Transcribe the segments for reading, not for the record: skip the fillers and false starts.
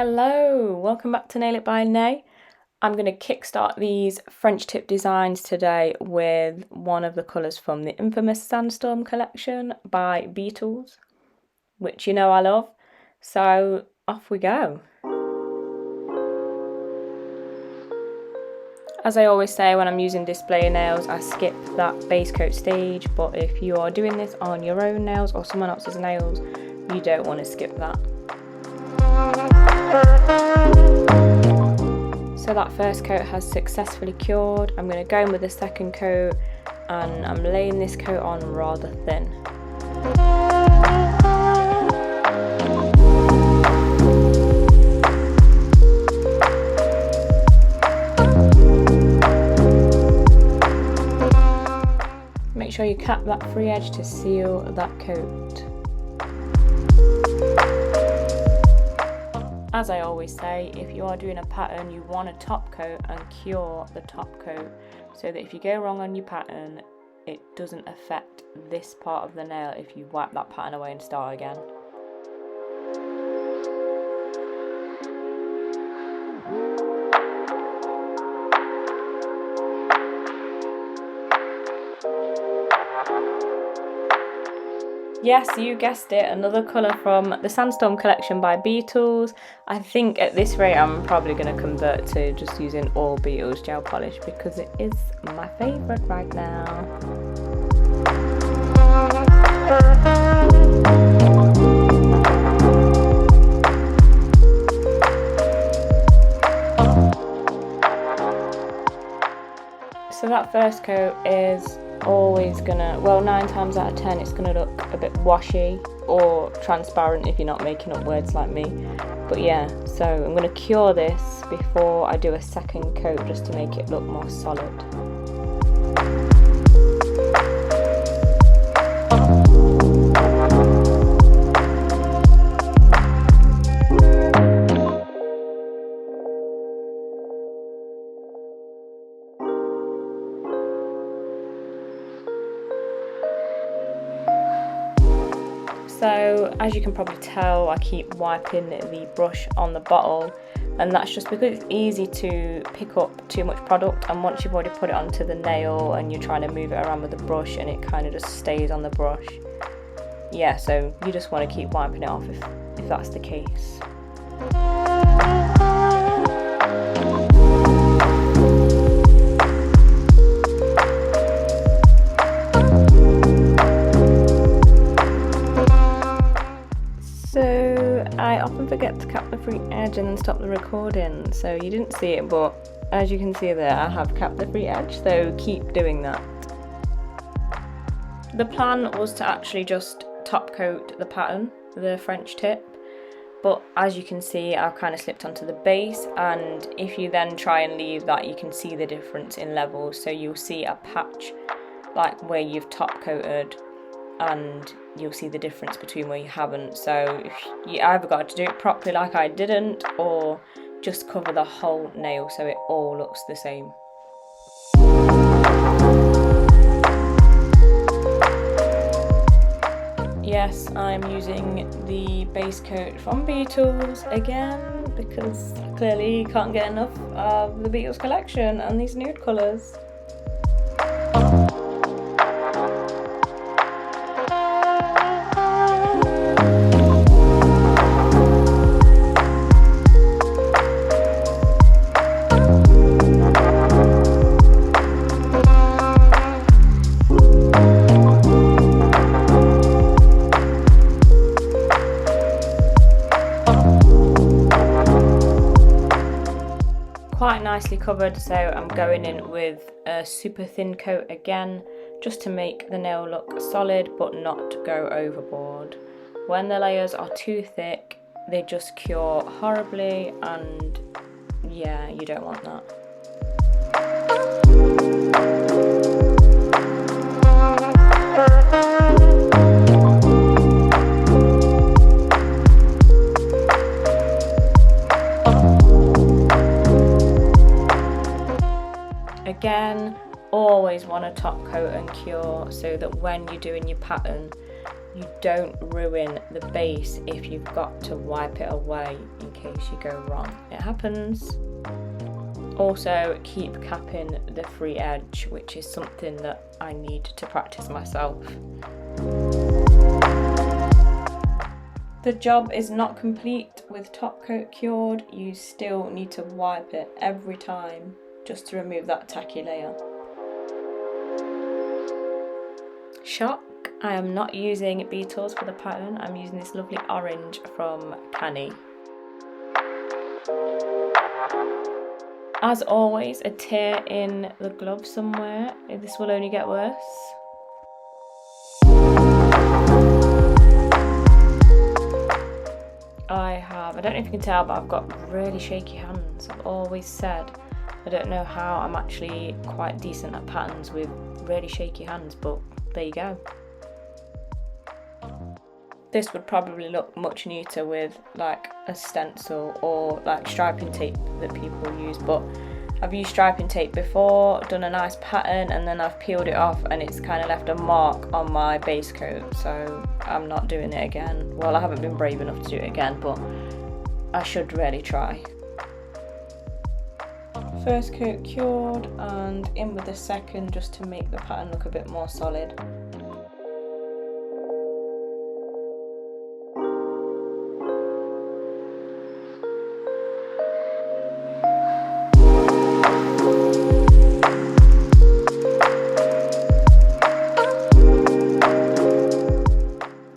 Hello, welcome back to Nail It by Nay. I'm going to kickstart these French tip designs today with one of the colours from the infamous Sandstorm collection by Beetles, which you know I love. So off we go. As I always say when I'm using display nails, I skip that base coat stage, but if you are doing this on your own nails or someone else's nails, you don't want to skip that. So that first coat has successfully cured. I'm going to go in with the second coat and I'm laying this coat on rather thin. Make sure you cap that free edge to seal that coat. As I always say, if you are doing a pattern, you want a top coat and cure the top coat so that if you go wrong on your pattern, it doesn't affect this part of the nail if you wipe that pattern away and start again. Yes, you guessed it, another colour from the Sandstorm collection by Beetles. I think at this rate I'm probably going to convert to just using all Beetles gel polish because it is my favourite right now. So that first coat is always gonna, well, 9 times out of 10 it's gonna look a bit washy or transparent if you're not making up words like me. But yeah, so I'm gonna cure this before I do a second coat just to make it look more solid. So as you can probably tell, I keep wiping the brush on the bottle, and that's just because it's easy to pick up too much product, and once you've already put it onto the nail and you're trying to move it around with the brush and it kind of just stays on the brush. Yeah, so you just want to keep wiping it off if that's the case. I often forget to cap the free edge and then stop the recording, so you didn't see it, but as you can see there, I have capped the free edge, so keep doing that. The plan was to actually just top coat the pattern, the French tip, but as you can see, I've kind of slipped onto the base, and if you then try and leave that, you can see the difference in levels, so you'll see a patch like where you've top coated, and you'll see the difference between where you haven't. So if you either got to do it properly like I didn't, or just cover the whole nail so it all looks the same. Yes, I'm using the base coat from Beetles again because clearly you can't get enough of the Beetles collection and these nude colours. Quite nicely covered, so I'm going in with a super thin coat again just to make the nail look solid but not go overboard. When the layers are too thick, they just cure horribly, and yeah, you don't want that. Again, always want to top coat and cure so that when you're doing your pattern, you don't ruin the base if you've got to wipe it away in case you go wrong. It happens. Also, keep capping the free edge, which is something that I need to practice myself. The job is not complete with top coat cured. You still need to wipe it every time just to remove that tacky layer. Shock, I am not using Beetles for the pattern. I'm using this lovely orange from Canni. As always, a tear in the glove somewhere. This will only get worse. I don't know if you can tell, but I've got really shaky hands. I've always said I don't know how I'm actually quite decent at patterns with really shaky hands, but there you go. This would probably look much neater with like a stencil or like striping tape that people use, but I've used striping tape before, done a nice pattern, and then I've peeled it off and it's kind of left a mark on my base coat, so I'm not doing it again. Well, I haven't been brave enough to do it again, but I should really try. First coat cured, and in with the second just to make the pattern look a bit more solid.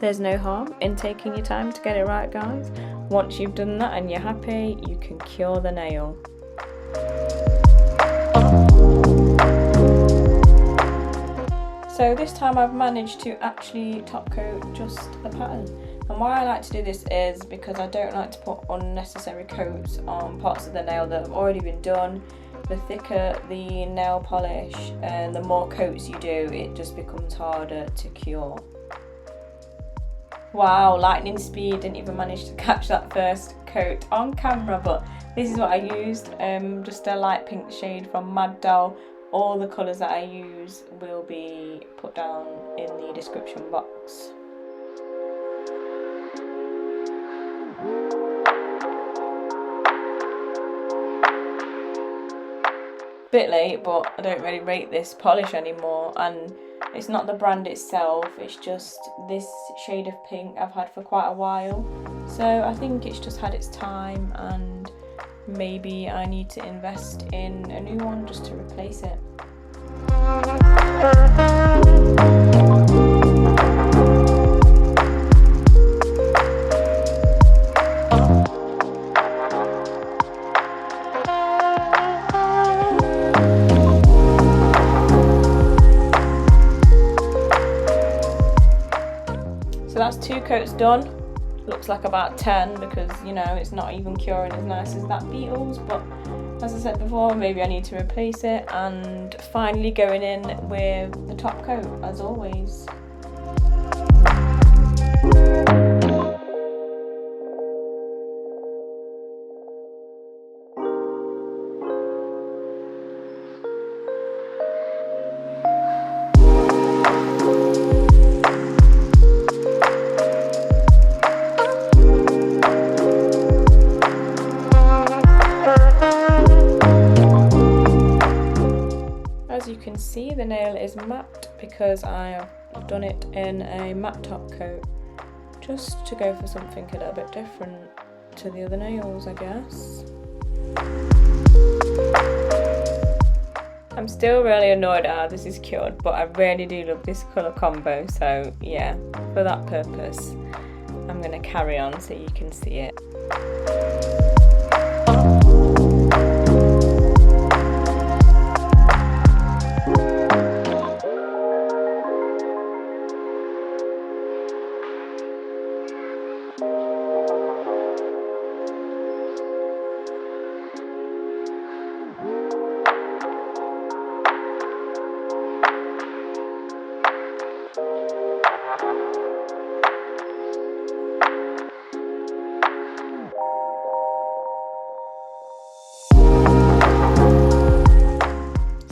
There's no harm in taking your time to get it right, guys. Once you've done that and you're happy, you can cure the nail. So this time I've managed to actually top coat just the pattern. And why I like to do this is because I don't like to put unnecessary coats on parts of the nail that have already been done. The thicker the nail polish and the more coats you do, it just becomes harder to cure. Wow, lightning speed, didn't even manage to catch that first coat on camera, but this is what I used, just a light pink shade from Mad Doll. All the colours that I use will be put down in the description box. Bit late, but I don't really rate this polish anymore, and it's not the brand itself, it's just this shade of pink I've had for quite a while, so I think it's just had its time and maybe I need to invest in a new one just to replace it. So that's 2 coats done. Looks like about 10 because, you know, it's not even curing as nice as that Beetles, but as I said before, maybe I need to replace it. And finally going in with the top coat as always. As you can see, the nail is matte because I have done it in a matte top coat, just to go for something a little bit different to the other nails, I guess. I'm still really annoyed at how this is cured, but I really do love this colour combo, so yeah, for that purpose I'm going to carry on so you can see it.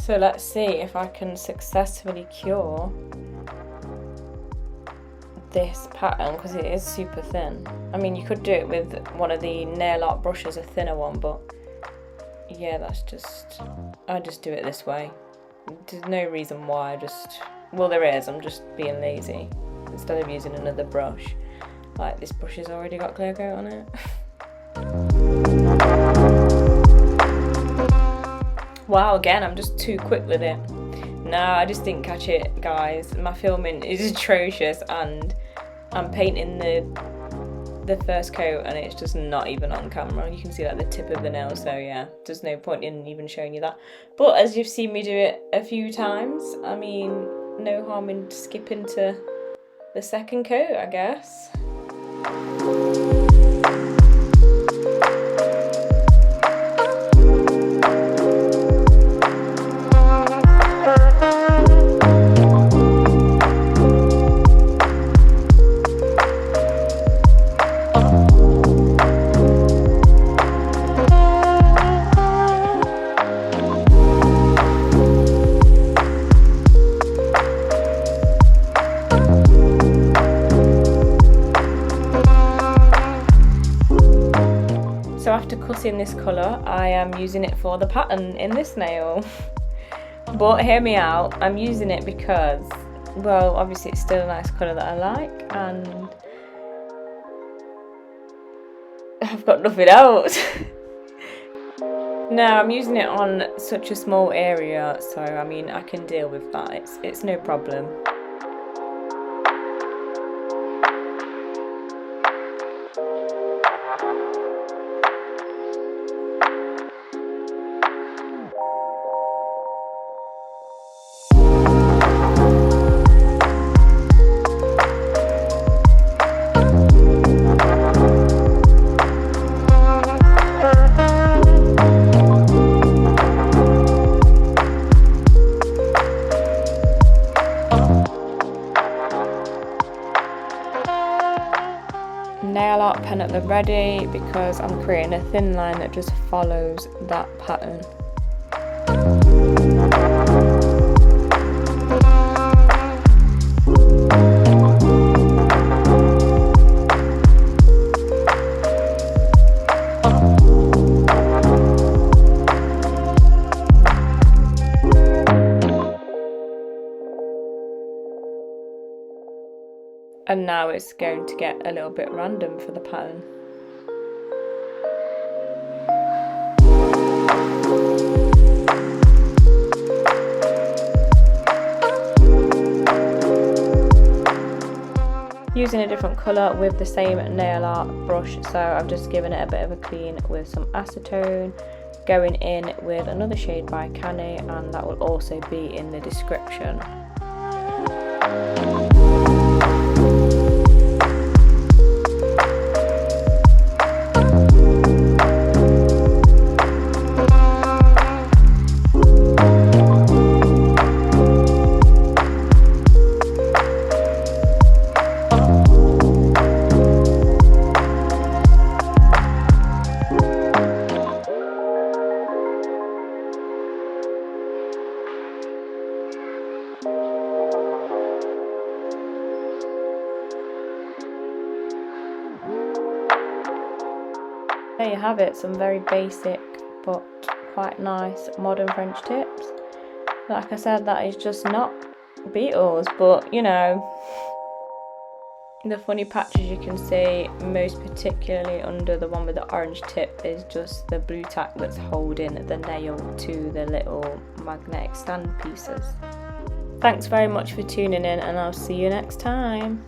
So let's see if I can successfully cure this pattern because it is super thin. I mean, you could do it with one of the nail art brushes, a thinner one, but yeah, I just do it this way. There's no reason why, well, there is, I'm just being lazy. Instead of using another brush, like this brush has already got clear coat on it. Wow, again, I'm just too quick with it. No, I just didn't catch it, guys. My filming is atrocious, and I'm painting the first coat and it's just not even on camera. You can see like the tip of the nail, so yeah, there's no point in even showing you that. But as you've seen me do it a few times, I mean, no harm in skipping to the second coat, I guess. So after cutting this colour, I am using it for the pattern in this nail. But hear me out, I'm using it because, well, obviously it's still a nice colour that I like, and I've got nothing else. No, I'm using it on such a small area, so I mean, I can deal with that, it's no problem. Nail art pen at the ready because I'm creating a thin line that just follows that pattern. And now it's going to get a little bit random for the pattern. Using a different colour with the same nail art brush, so I've just given it a bit of a clean with some acetone, going in with another shade by Canni, and that will also be in the description. There you have it, some very basic but quite nice modern French tips. Like I said, that is just not Beetles, but you know, the funny patches you can see, most particularly under the one with the orange tip, is just the blue tack that's holding the nail to the little magnetic stand pieces. Thanks very much for tuning in, and I'll see you next time.